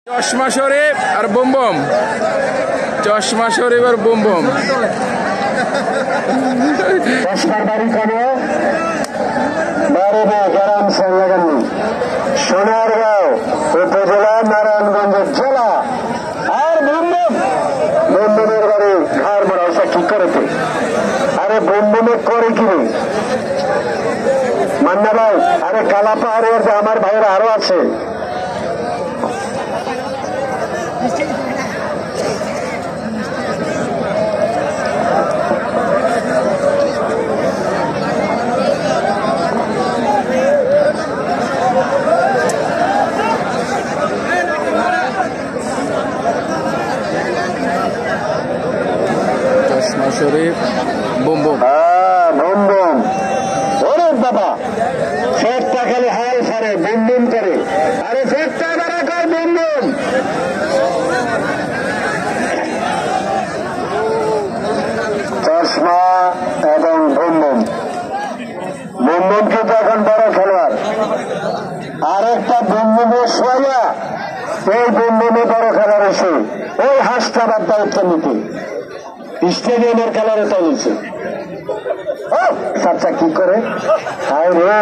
চশমা শরীফ আর boom boom, চশমা শরীফ আর boom boom. চশমার বাড়ি কোনো বারোটা গ্রাম সংলগ্ন সোনারগাঁও উপজেলা নারায়ণগঞ্জ জেলা। আর বুমবুম বুমবুমের বাড়ি ঘর মরা কি করেছে? আরে বুমবুমে করে কি মান্না ভাই? আরে কালা পাহাড়ের যে আমার ভাইয়েরা আরো আছে। চশমা শরীফ বুম বুম, বুম বুম। ওরে বাবা, ফেরটা খালি হাল ফারে বুম বুম করে। আরে ফেরটা বাড়া কর বুম বুম। চশমা এবং বুম বুম। বুম বুম কিন্তু এখন বড় খেলোয়াড়। আরেকটা বুম বুমের সোয়া এই বুম বুমে বড় খেলোয়াড় এসে ওই হাসটাবার দায়িত্ব নিতে স্টেডিয়ামের খেলারে চলেছে। বাচ্চা কি করে? হায় রে,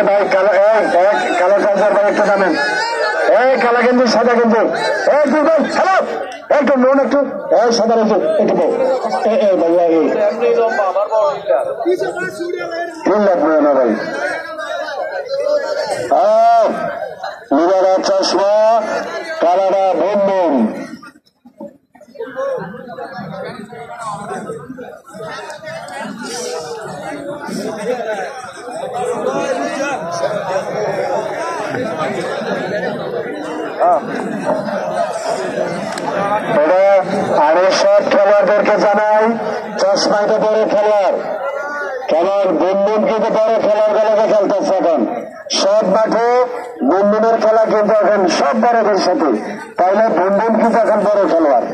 ভাই কালো কালো ট্রাউজার ভাই একটা জানেন? এই কালা গেঞ্জি সাদা গেঞ্জি, তুই বল হ্যালো একটু লোন একটু সাদা একটু একটু বল ভাইয়া তিন লাগবে না ভাই। নীলারা চশমা, কালারা বুম বুম। আরে সব খেলোয়াড়দেরকে জানাই, চশমাইতে বড় খেলোয়াড়, কারণ বুমবুম কিন্তু বড় খেলার গুলোকে খেলতেছে এখন সব মাঠে। বুমবুমের খেলা কিন্তু এখন সব বড়দের সাথে, তাইলে বুমবুম কিন্তু এখন বড় খেলোয়াড়।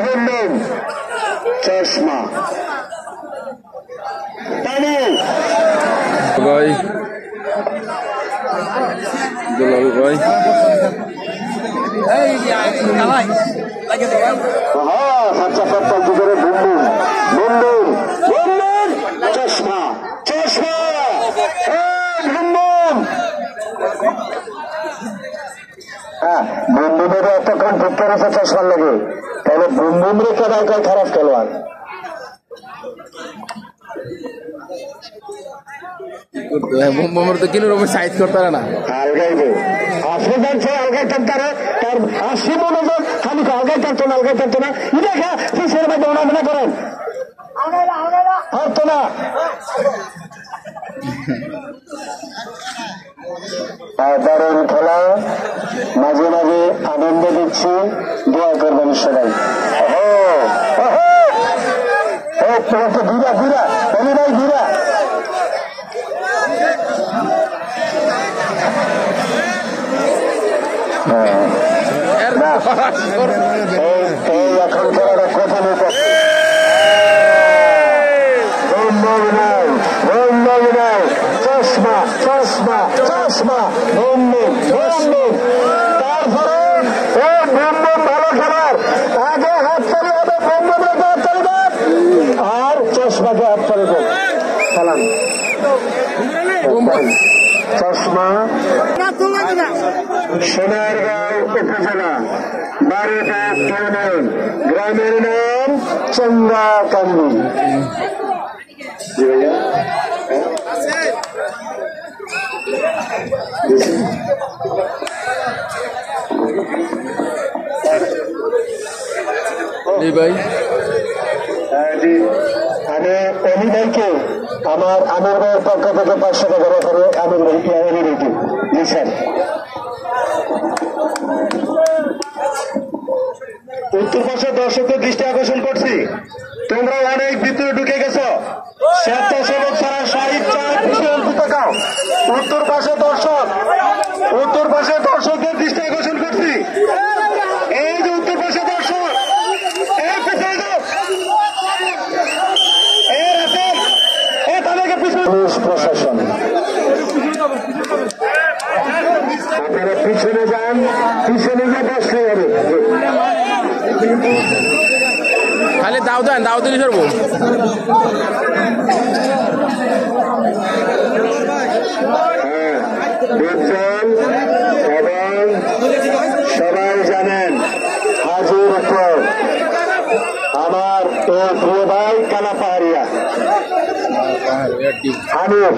বুমবুম চশমা ভাই দুলাল ভাই বাচ্চা সপ্তাহ কি করে বুমবুম বুমবুম বুমবুম চশমা চশমা বুমবুম। হ্যাঁ, বুমবুমের এতক্ষণ ঠিক করেছে চশমার লেগে, তাহলে বুমবুম রেখে দেয় কয় খারাপ খেলোয়াড়। বুমবুমের তো কিলো রকম সাইজ করতে পারে না, আলগাইবে আফ্রিকান সে আলগাই টানতে পারে, তার 80 মনোযোগ খালি আলগাই টানতো না, আলগাই টানতো না। দেখা পিসের মধ্যে ওনামনা করেন হতো না। দারুণ খেলা, মাঝে মাঝে আনন্দ দিচ্ছি, দোয়া করবেন সবাই। তোমার তো ঘুরা ঘুরা অলি ভাই ঘুরা। এখন খেলাটা কোথায় চশমা চশমা চশমা তারপরে ভালো খেলার আগে হাত তালি হবে, হাত তালি আর চশমাকে হাত তালি খেলাম। চশমা সোনারগাঁও উপজেলা বারোটা ইউনিয়ন, গ্রামের নাম চন্দাকান্দি। ভাই জি, আমি অনি ভাইকে আমার আমির ভাইয়ের পক্ষ থেকে 500 টাকা করে আমির ভাইকে এনে দিই। জি স্যার। উত্তর পাশের দর্শকদের দৃষ্টি আকর্ষণ করছি, তোমরা অনেক ভিতরে ঢুকে গেছো। স্বেচ্ছাসেবক ছাড়া শহীদ চায় পতাকাও। উত্তর পাশের দর্শকদের দৃষ্টি আকর্ষণ করছি, এই যে উত্তর পাশের দর্শক, এই পিছনে যাও, তাদেরকে পুলিশ প্রশাসন আপনারা পিছনে যান, পিছনে গিয়ে বসতে হবে। খালি দাও দেন, দাও দিলে সরবো। বুঝছেন এবং সবাই জানেন হাজির পর আমার এই প্রিয় ভাই কালা পাহাড়িয়া হানিফ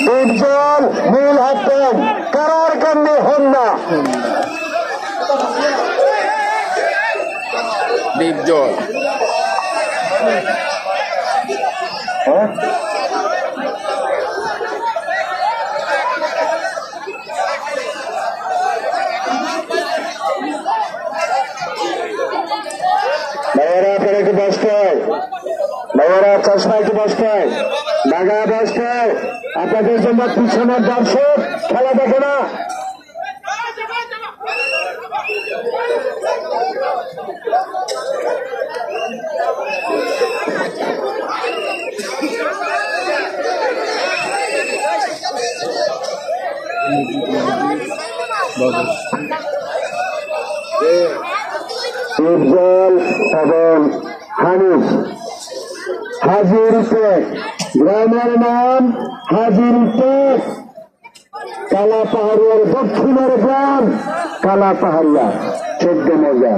দুর্জল নীল হাতেন কারার কান্ডে হন না। ডিপজল ভাইয়েরা আপনারা একটু বসতে হয়, ভাইয়েরা চশমা একটু বসতে হয়, বাঘা বসতে হয়। আপনাদের জন্য পিছনের দর্শক খেলা দেখে না। উজ্জ্বল এবং হানিফ হাজিরপুর, গ্রামের নাম হাজিরপুর, কালা পাহাড়িয়ার দক্ষিণের গ্রাম কালা পাহাড়িয়া 14 মজা।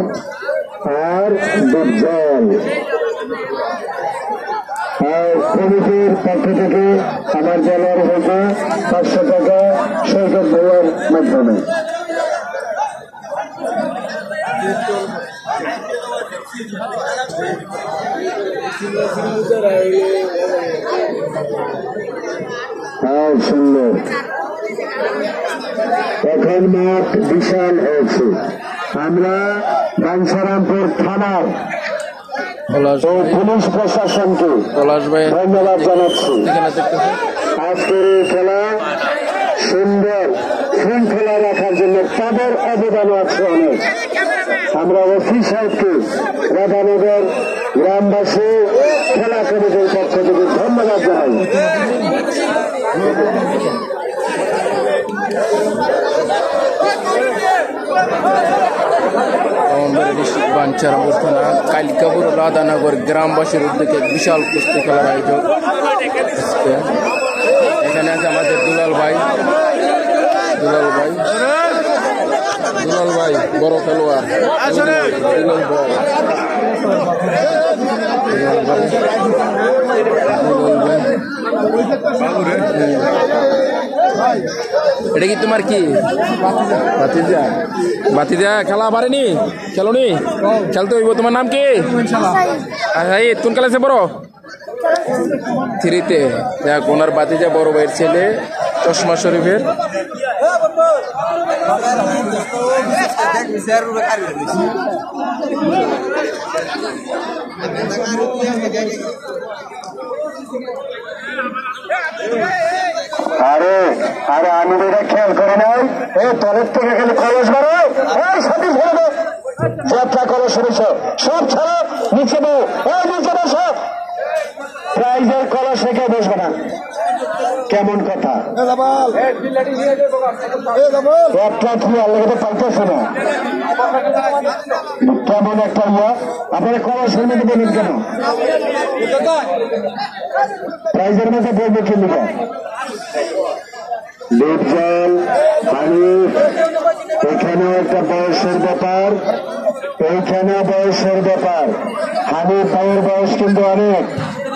আর উজ্জ্বল কমিটির পক্ষ থেকে আমার দলের হয়েছে 500 টাকা সৈকত ভাইয়ের মাধ্যমে। হ্যাঁ সুন্দর, এখন মাঠ বিশাল হয়েছে। আমরা বাঞ্ছারামপুর থানার পুলিশ প্রশাসনকে ধন্যবাদ জানাচ্ছি। আজকের এই খেলা সুন্দর শৃঙ্খলা রাখার জন্য তাদের অবদান আছে অনেক। আমরা ওসি সাহেবকে রাধানগর গ্রামবাসী খেলা কমিটির পক্ষ থেকে ধন্যবাদ জানাই। বাঞ্ছারামপুর থানা কালিকাপুর রাধানগর গ্রামবাসীর উদ্যোগে বিশাল কুস্তি খেলার আয়োজন। এখানে আছে আমাদের দুলাল ভাই বড় খেলোয়াড় এটা কি তোমার কি বাতিজা খেলা পারেনি, খেলোনি, খেলতে হইব। তোমার নাম কি? কোন ক্লাসে বড়? 3-তে। দেখ ওনার বাতিজা বড় ভাইয়ের ছেলে চশমা শরীফের। আরে আরে আমি এটা খেয়াল করি নাই, এই তলের থেকে খালি কলস বাড়ো, সাথে ধরে যাত্রা কলস শুনেছ সব ছাড়ো, নিচে বউ, নিচে বসো, প্রাইজের কলস রেখে বসবে না। কেমন কথা, পাইতেছে না, কেমন একটা ইয়া। আপনারা কলস মধ্যে বলেন কেন? প্রাইজের মধ্যে বলবো কি লিখা? ডিপজল হানিফ, এখানেও একটা বয়সের ব্যাপার, এইখানেও বয়সের ব্যাপার। হানিফ ভাইয়ের বয়স কিন্তু অনেক,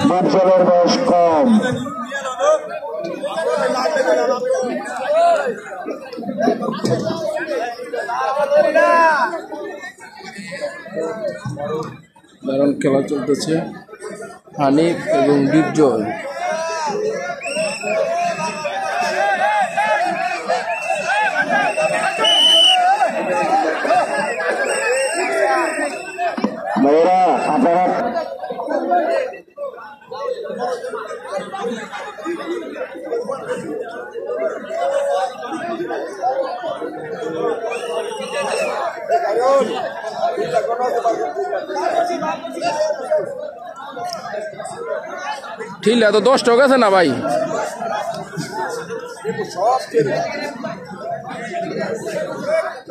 উজ্জ্বলের বয়স কম। দারুণ খেলা চলতেছে হানিফ এবং বিজয়। মেয়েরা আপনারা ঠিক আছে, তো 10 টাকা আছে না ভাই?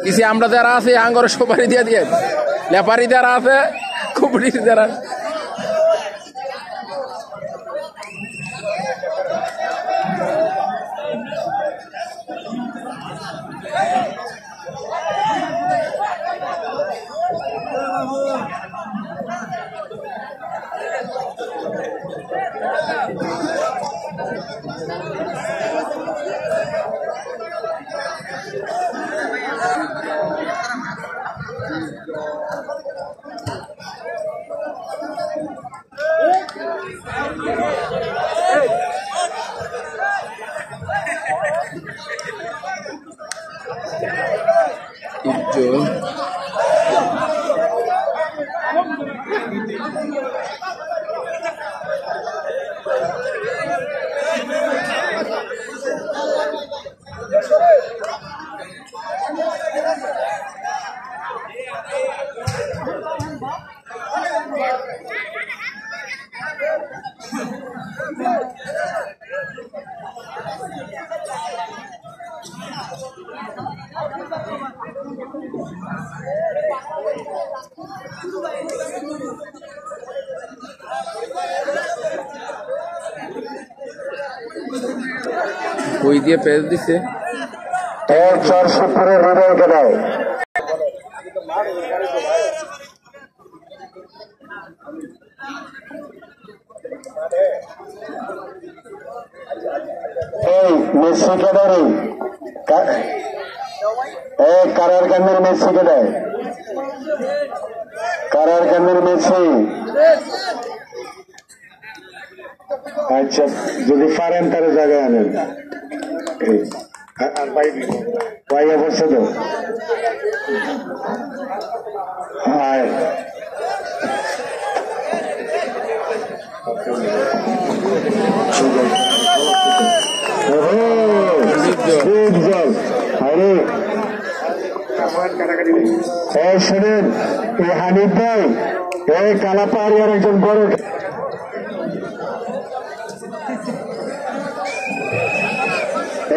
কিছু আমরা যারা আছে আঙ্গর সুপারি দিয়ে দিয়ে লেপারি যারা আছে খুবড়ি যারা বই দিয়ে পেজ দিছে। চরশিবপুরের হৃদয়কে দেয় এই মেসিকে দেয় কারার কেন্দ্রের মেসিকে দেয় কারার কেন্দ্রের মেসি। আচ্ছা যদি পারেন তাহলে জায়গায় আনেন। আর ভাই অবশ্য তো হ্যাঁ শোনেন এই হানিফ ভাই এই কালাপাহাড়িয়ার একজন বড়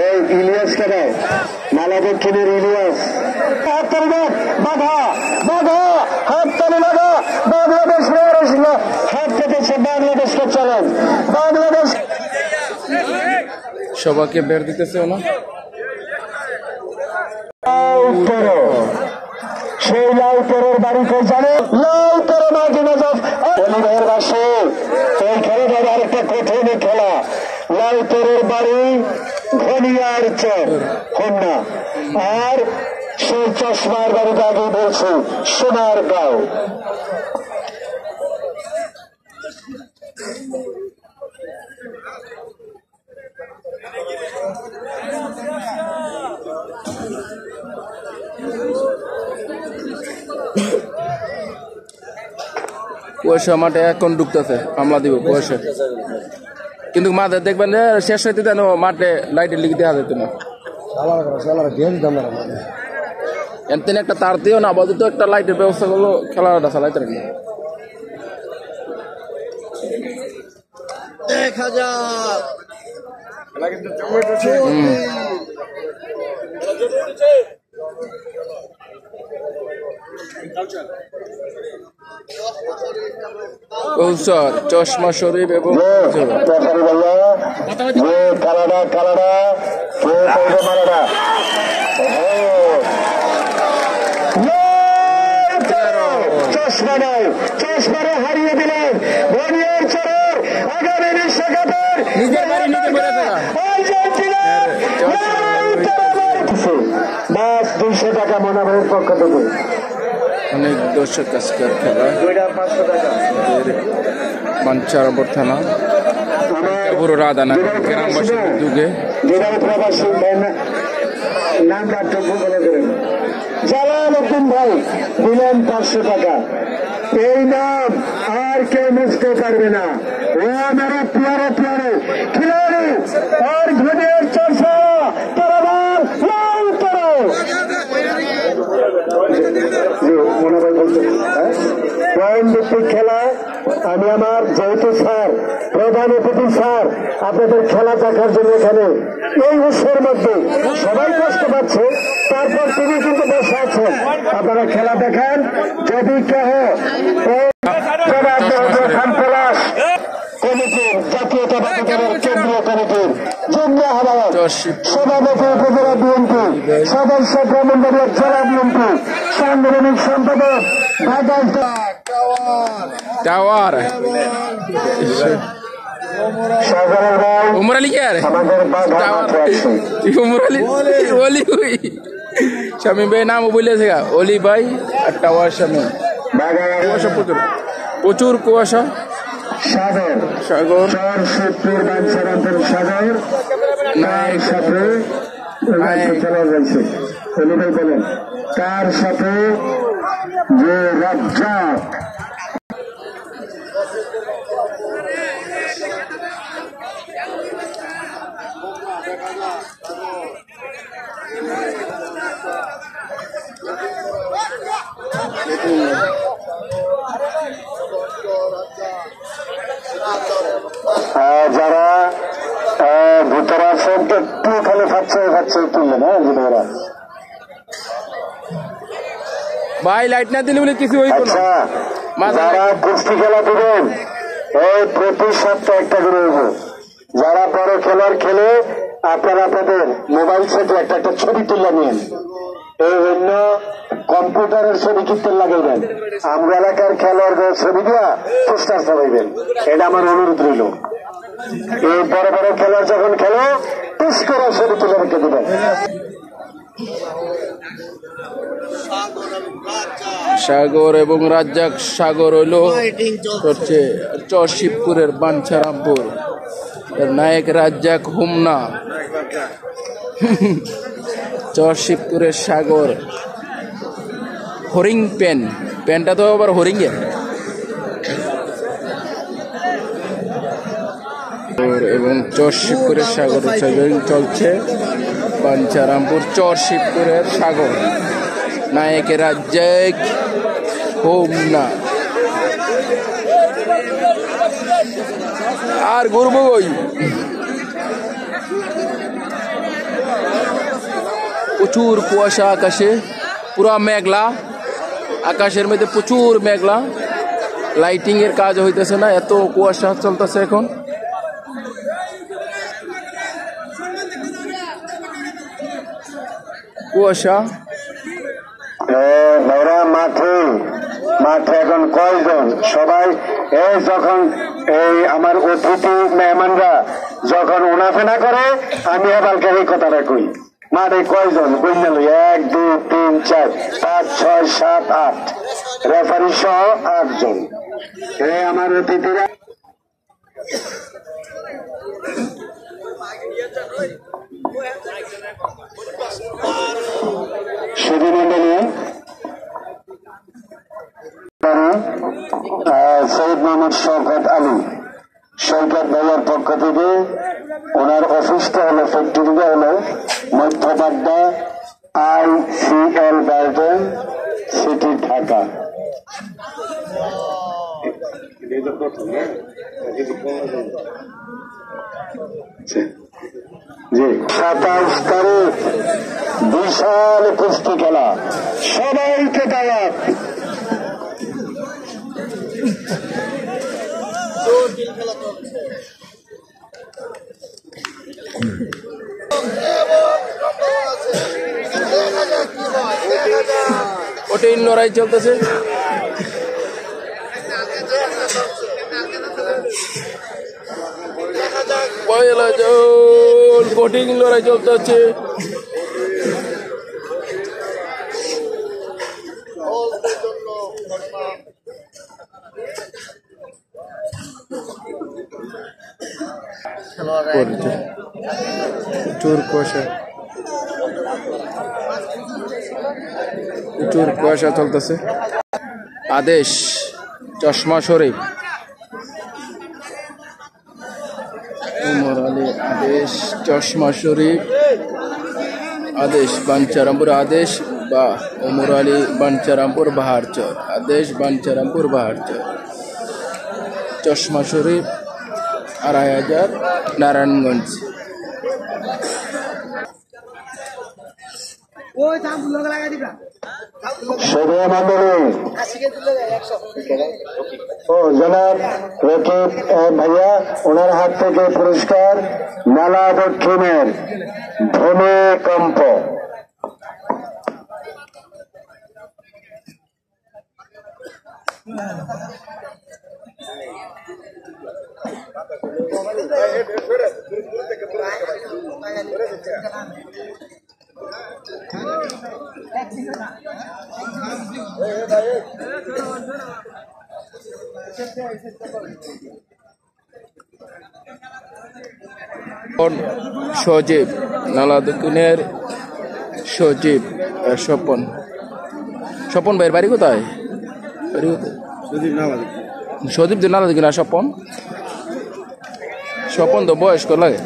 এই ইলিয়াস কেন মালা দক্ষিণের ইলিয়াস বাধা বাধা হাত তালি লাগা বাংলাদেশ হাত পেতেছে বাংলাদেশকে চলেন বাংলাদেশ সবাইকে বের দিতেছে না সেই লাউতরের বাড়িতে জানে লাউতরে মাঝে বাসে এই খেলাটার আরেকটা কঠিন খেলা। লাউতরের বাড়ি ঘনিয়ার চর কন্যা আর সেই চশমার বাড়িটা আগে বলছি সোনার গাঁও। কুয়াশা মাঠে এখন ঢুকতেছে, হামলা দিব কুয়াশা। কিন্তু মাঠে দেখবেন শেষ হইতে যেন মাঠে লাইটের লিখে দেওয়া যেত না। এনতেন একটা তার দিও না আপাতত একটা লাইটের ব্যবস্থা করলো, খেলাটা চালাইতে না। দেখা যাক কৌশল চশমা শরীফ এবং কানাডা কানাডা মারাডা চশমা নয় চশমারে হারিয়ে দিলেন বনিয়ার চরের নিজের বাড়ি নিজে বলে থাকা বাস 200 টাকা মনোভাবের পক্ষ থেকে। অনেক দর্শক আজকের খেলা বাঞ্ছারামপুর থানা পুরো রাধানা গ্রামবাসীর উদ্যোগে প্রবাসী নাম জালাল উদ্দিন ভাই দিলেন 500 টাকা। এই নাম আর কেউ মুছতে পারবে না। ও मेरे प्यारे प्यारे खिलाड़ी और घुड़ियर चर्चा तरबार लाल करो। মনে হয় বলতে পয়েন্ট ভিত্তিক খেলা। আমি আমার যেহেতু স্যার প্রধান অতিথি স্যার আপনাদের খেলা দেখার জন্য এখানে এই উৎসবের মধ্যে সবাই কষ্ট পাচ্ছে, তারপর তিনি কিন্তু বসে আছেন। আপনারা খেলা দেখান। যদি কেহ কমিটির জাতীয়তাবাদী দলের কেন্দ্রীয় কমিটির যুগ্ম আহ্বায়ক সভাপতি উপজেলা বিএনপি সদস্য ব্রাহ্মণবাড়িয়া জেলা বিএনপি সাংগঠনিক সম্পাদক টাওয়ার उमर अली क्या है उमर अली ओली हुई शामी भाई नाम बोले थे ओली भाई टावर शामी कुआशा प्रचुर कुआशा সাগর সাগর শিবপুর বাঞ্ছারামপুর সাগর নায়ের সাথে খেলা রয়েছে। ভাই বলেন কার সাথে যে রাজ্জাক যারা ভিতরে আছে একটু খালি খাচ্ছে তুললেন। হ্যাঁ ভিতরা ভাই লাইট না দিলে বলে কিছু হইব না। যারা কুস্তি খেলা দিবেন এই প্রতি সপ্তাহে একটা করে হইব। যারা বড় খেলার খেলে আপনারা আপনাদের মোবাইল সেটে একটা ছবি তুলে নিন। এই অন্য কম্পিউটারের ছবি কিনতে লাগাইবেন। আমরা এলাকার খেলোয়াড় ছবি দিয়া পোস্টার চালাইবেন। এটা আমার অনুরোধ রইল। এই বড় বড় খেলোয়াড় যখন খেলো পিস করে ছবি তুলে রেখে দেবেন। সাগর এবং রাজ্জাক সাগর হইল হচ্ছে শিবপুরের বাঞ্ছারামপুর, নায়ক রাজ্জাক হুমনা। শিবপুরের সাগর হরিং প্যানটা তো আবার হরিং এর। এবং শিবপুরের সাগর চলছে বাঞ্ছারামপুর শিবপুরের সাগর, নায়ক রাজ্জাক হুমনা। আর ঘুরবো ওই প্রচুর কুয়াশা আকাশে, পুরা মেঘলা, আকাশের মধ্যে প্রচুর মেঘলা, লাইটিং এর কাজ হইতেছে না, এত কুয়াশা চলতেছে এখন। কুয়াশা মাঠে মাঠে এখন কয়জন সবাই এই যখন এই আমার অতিথি মেহমানরা যখন উনাফেনা করে আমি আবার এই কথাটা কই। মাঠে কয়জন বুঝল 1 2 3 4 5 6 7 8 রেফারি সহ 8 জন। এই আমার অতিথিরা সুধী মন্ডলী সৈয়দ মোহাম্মদ শওকত আলী শওকত ভাইয়ের পক্ষ থেকে ওনার অফিসটা হলো ফ্যাক্টরিটা হলো মধ্যপাড্ডা ICL গার্ডেন সিটি ঢাকা। জি 27 তারিখ বিশাল কুস্তি খেলা, সবাইকে দাওয়াত। ওটাই লড়াই চলতেছে। কঠিন লড়াই চলতেছে। প্রচুর কুয়াশা, প্রচুর কুয়াশা চলতেছে। আদেশ চশমা শরীফ, ওমর আলী আদেশ চশমা শরীফ, আদেশ বাঞ্চারামপুর, আদেশ বা ওমর আলী বাঞ্চারামপুর বাহারচর, আদেশ বাঞ্চারামপুর বাহারচর, চশমা শরীফ 2500 নারায়ণগঞ্জ। জনাব রকিব ভাইয়া, ওনার হাত থেকে পুরস্কার মেলা দক্ষিণের ভূমিকম্প। সজীব নালা দক্ষিণের সজীব স্বপন, স্বপন ভাইয়ের বাড়ি কোথায়? সজীব যে নালা দক্ষিণ, স্বপন, স্বপন তো বয়স্ক লাগে,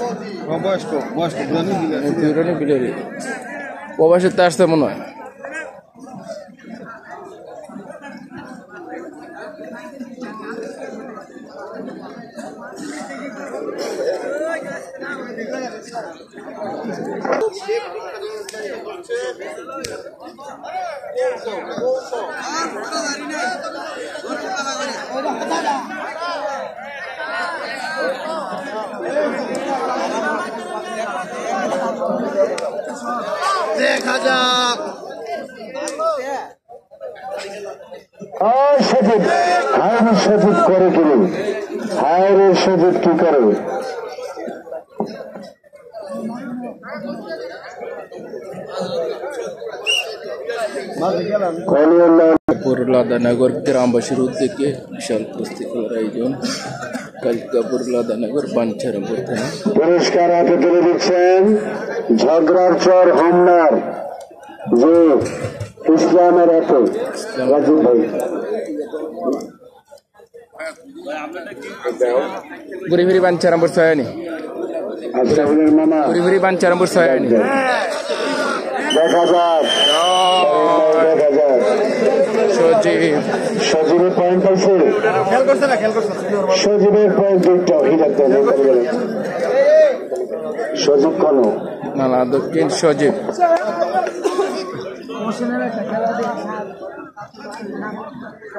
প্রবাসের তো আসতে মনে হয়। দেখা যাক সজিব, হায় সজিব করে কি, হায় রে সজিব কি করে? লাদানগর গ্রামবাসীর উদ্যোগে বিশাল কুস্তি খেলার আয়োজন, কালিকাপুর লাদানগর বাঞ্চারামপুর থানা। পুরস্কার হাতে তুলে দিচ্ছেন ঝগড়ার চর হোমনার যে ইসলামের হাতে রাজীব ভাই। গুড়িভিরি বাঞ্চারামপুর সয়ানি, মামা গুড়িভিরি বাঞ্চারামপুর সয়ানি। দেখা যাক, দেখা যাক সজীব, সজীবের পয়েন্ট পাইছে, সজীবের পয়েন্ট দুইটা হিরাতে সজীব কোন নালা দক্ষিণ সজীব।